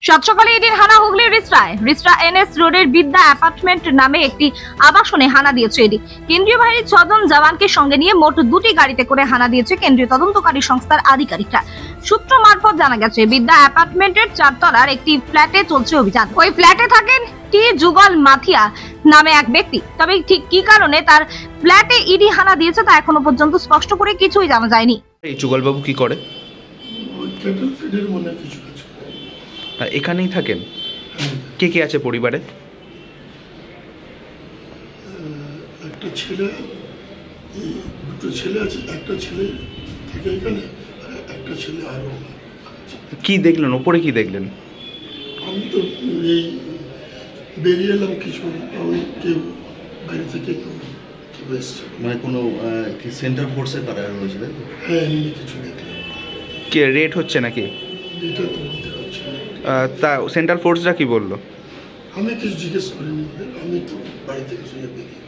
সাত সকালে এদিন হানা হুগলির রিসরা এনএস রোডের বিদ্যা অ্যাপার্টমেন্ট নামে একটি আবাসনে হানা দিয়েছে এডি। কেন্দ্রীয় বাহিনীর 6 জন জওয়ানকে সঙ্গে নিয়ে মোট 2টি গাড়িতে করে হানা দিয়েছে কেন্দ্রীয় তদন্তকারী সংস্থার আধিকারিকরা। সূত্র মারফত জানা গেছে, বিদ্যা অ্যাপার্টমেন্টের 4 তলার একটি ফ্ল্যাটে চলছে অভিযান। ওই ফ্ল্যাটে থাকেন টি যুগল মাথিয়া নামে এক ব্যক্তি। তবে ঠিক কি কারণে তার ফ্ল্যাটে ইডি হানা দিয়েছে তা এখনো পর্যন্ত স্পষ্ট করে কিছুই জানা যায়নি। এই যুগল বাবু কি করে? এখানেই থাকেন? কে কে আছে পরিবারে? একটা ছেলে, দুটো ছেলে আছে, একটা ছেলে থাকে এখানে, আর একটা ছেলে আরো। কি দেখলেন ওপরে, কি দেখলেন? আমি তো এই বেরিয়ে এলাম, কিছু আমি কেউ বাইরে থেকে কেউ এসছে, মানে কোনো কি সেন্টার ফোর্সে কারা রয়েছে? হ্যাঁ, এমনি কিছু দেখলাম। কে রেড হচ্ছে নাকি? এটা তো বলতে পারছি না। তা সেন্ট্রাল ফোর্সরা কি বললো? আমি কিছু জিজ্ঞেস করিনি ওদের, আমি তো বাড়ি থেকে শুনে বেরিয়ে